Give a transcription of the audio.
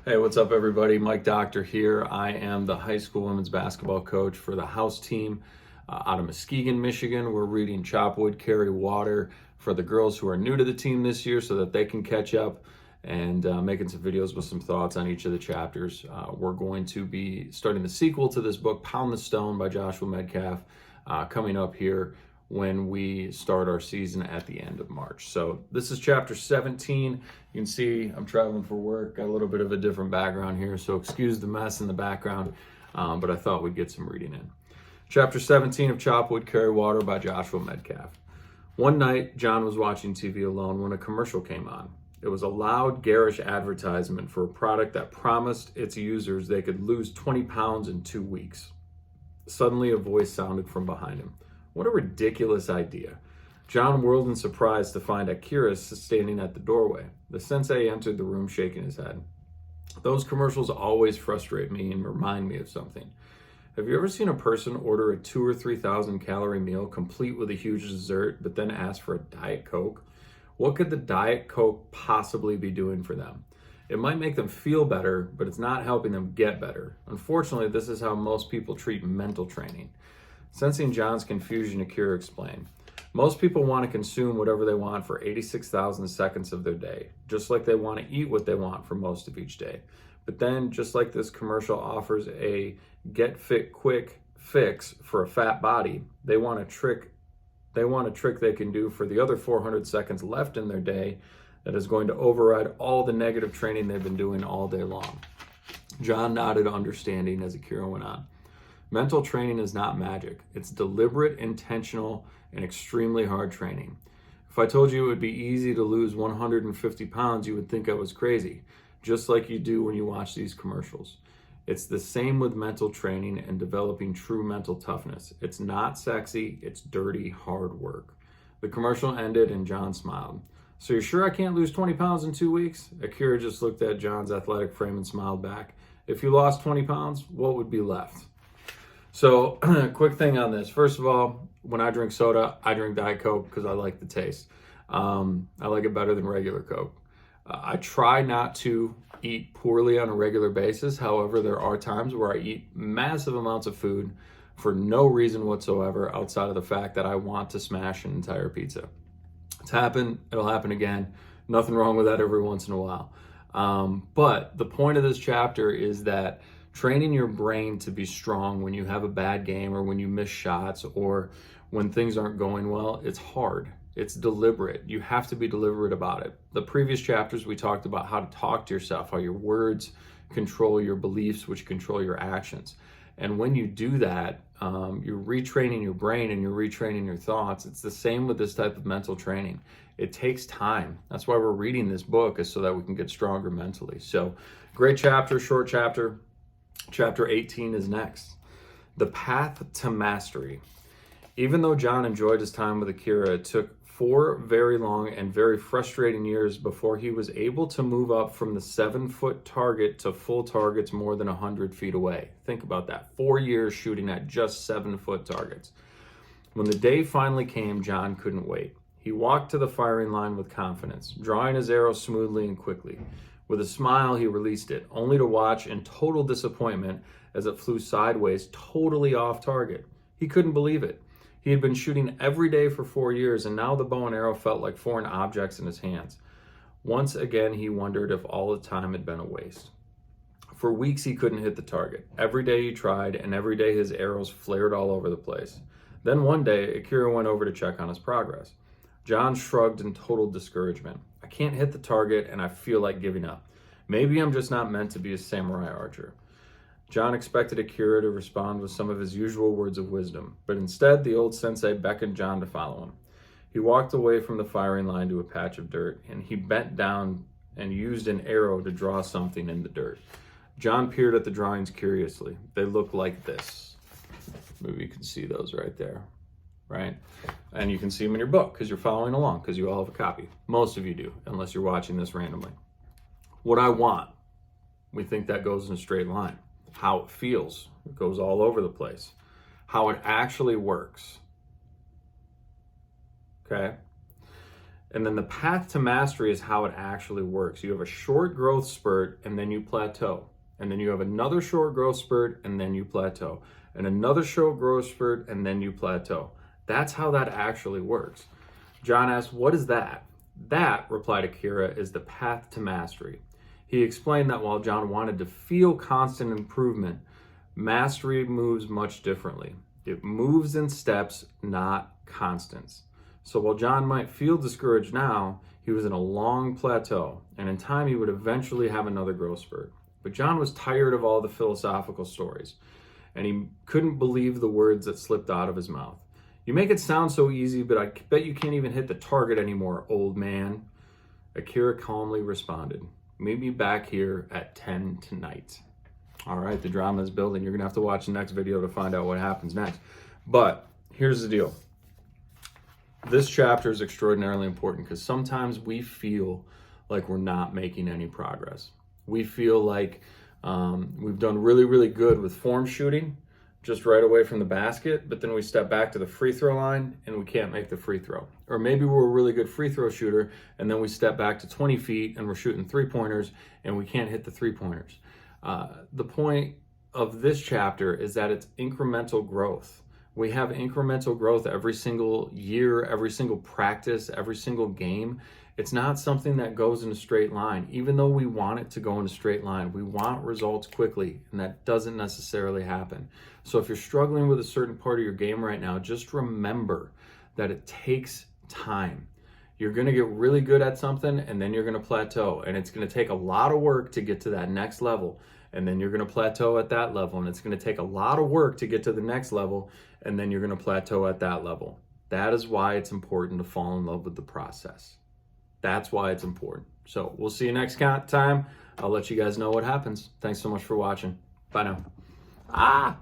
Hey, what's up, everybody? Mike Dokter here. I am the high school women's basketball coach for the house team out of Muskegon, Michigan. We're reading Chop Wood, Carry Water for the girls who are new to the team this year so that they can catch up, and making some videos with some thoughts on each of the chapters. We're going to be starting the sequel to this book, Pound the Stone by Joshua Medcalf, coming up here when we start our season at the end of March. So this is chapter 17. You can see I'm traveling for work, got a little bit of a different background here, so excuse the mess in the background, but I thought we'd get some reading in. Chapter 17 of Chop Wood, Carry Water by Joshua Medcalf. One night, John was watching TV alone when a commercial came on. It was a loud, garish advertisement for a product that promised its users they could lose 20 pounds in 2 weeks. Suddenly, a voice sounded from behind him. What a ridiculous idea. John whirled in surprise to find Akira standing at the doorway. The sensei entered the room shaking his head. Those commercials always frustrate me and remind me of something. Have you ever seen a person order a 2,000 or 3,000 calorie meal complete with a huge dessert, but then ask for a Diet Coke? What could the Diet Coke possibly be doing for them? It might make them feel better, but it's not helping them get better. Unfortunately, this is how most people treat mental training. Sensing John's confusion, Akira explained. Most people want to consume whatever they want for 86,000 seconds of their day, just like they want to eat what they want for most of each day. But then, just like this commercial offers a get fit quick fix for a fat body, they want a trick they can do for the other 400 seconds left in their day that is going to override all the negative training they've been doing all day long. John nodded understanding as Akira went on. Mental training is not magic. It's deliberate, intentional, and extremely hard training. If I told you it would be easy to lose 150 pounds, you would think I was crazy, just like you do when you watch these commercials. It's the same with mental training and developing true mental toughness. It's not sexy, it's dirty, hard work. The commercial ended and John smiled. So you're sure I can't lose 20 pounds in 2 weeks? Akira just looked at John's athletic frame and smiled back. If you lost 20 pounds, what would be left? So, quick thing on this. First of all, when I drink soda, I drink Diet Coke because I like the taste. I like it better than regular Coke. I try not to eat poorly on a regular basis. However, there are times where I eat massive amounts of food for no reason whatsoever outside of the fact that I want to smash an entire pizza. It's happened. It'll happen again. Nothing wrong with that every once in a while. But the point of this chapter is that training your brain to be strong when you have a bad game or when you miss shots or when things aren't going well, it's hard. It's deliberate. You have to be deliberate about it. The previous chapters, we talked about how to talk to yourself, how your words control your beliefs, which control your actions. And when you do that, you're retraining your brain and you're retraining your thoughts. It's the same with this type of mental training. It takes time. That's why we're reading this book, is so that we can get stronger mentally. So, great chapter, short chapter. Chapter 18 is next. The Path to Mastery. Even though John enjoyed his time with Akira, it took 4 very long and very frustrating years before he was able to move up from the 7-foot target to full targets more than 100 feet away. Think about that. 4 years shooting at just 7-foot targets. When the day finally came, John couldn't wait. He walked to the firing line with confidence, drawing his arrow smoothly and quickly. With a smile, he released it, only to watch in total disappointment as it flew sideways, totally off target. He couldn't believe it. He had been shooting every day for 4 years, and now the bow and arrow felt like foreign objects in his hands. Once again, he wondered if all the time had been a waste. For weeks, he couldn't hit the target. Every day he tried, and every day his arrows flared all over the place. Then one day, Akira went over to check on his progress. John shrugged in total discouragement. I can't hit the target, and I feel like giving up. Maybe I'm just not meant to be a samurai archer. John expected Akira to respond with some of his usual words of wisdom, but instead the old sensei beckoned John to follow him. He walked away from the firing line to a patch of dirt, and he bent down and used an arrow to draw something in the dirt. John peered at the drawings curiously. They looked like this. Maybe you can see those right there, right? And you can see them in your book because you're following along, because you all have a copy. Most of you do, unless you're watching this randomly. What I want, we think that goes in a straight line. How it feels, it goes all over the place. How it actually works, okay? And then the path to mastery is how it actually works. You have a short growth spurt and then you plateau. And then you have another short growth spurt and then you plateau. And another short growth spurt and then you plateau. That's how that actually works. John asked, what is that? That, replied Akira, is the path to mastery. He explained that while John wanted to feel constant improvement, mastery moves much differently. It moves in steps, not constants. So while John might feel discouraged now, he was in a long plateau, and in time he would eventually have another growth spurt. But John was tired of all the philosophical stories, and he couldn't believe the words that slipped out of his mouth. You make it sound so easy, but I bet you can't even hit the target anymore, old man. Akira calmly responded, meet me back here at 10 tonight. All right, the drama is building. You're going to have to watch the next video to find out what happens next. But here's the deal. This chapter is extraordinarily important because sometimes we feel like we're not making any progress. We feel like we've done really, really good with form shooting just right away from the basket, but then we step back to the free throw line and we can't make the free throw. Or maybe we're a really good free throw shooter and then we step back to 20 feet and we're shooting three-pointers and we can't hit the three-pointers. The point of this chapter is that it's incremental growth. We have incremental growth every single year, every single practice, every single game. It's not something that goes in a straight line. Even though we want it to go in a straight line, we want results quickly, and that doesn't necessarily happen. So if you're struggling with a certain part of your game right now, just remember that it takes time. You're going to get really good at something, and then you're going to plateau, and it's going to take a lot of work to get to that next level. And then you're going to plateau at that level, and it's going to take a lot of work to get to the next level, and then you're going to plateau at that level. That is why it's important to fall in love with the process. That's why it's important. So we'll see you next time. I'll let you guys know what happens. Thanks so much for watching. Bye now.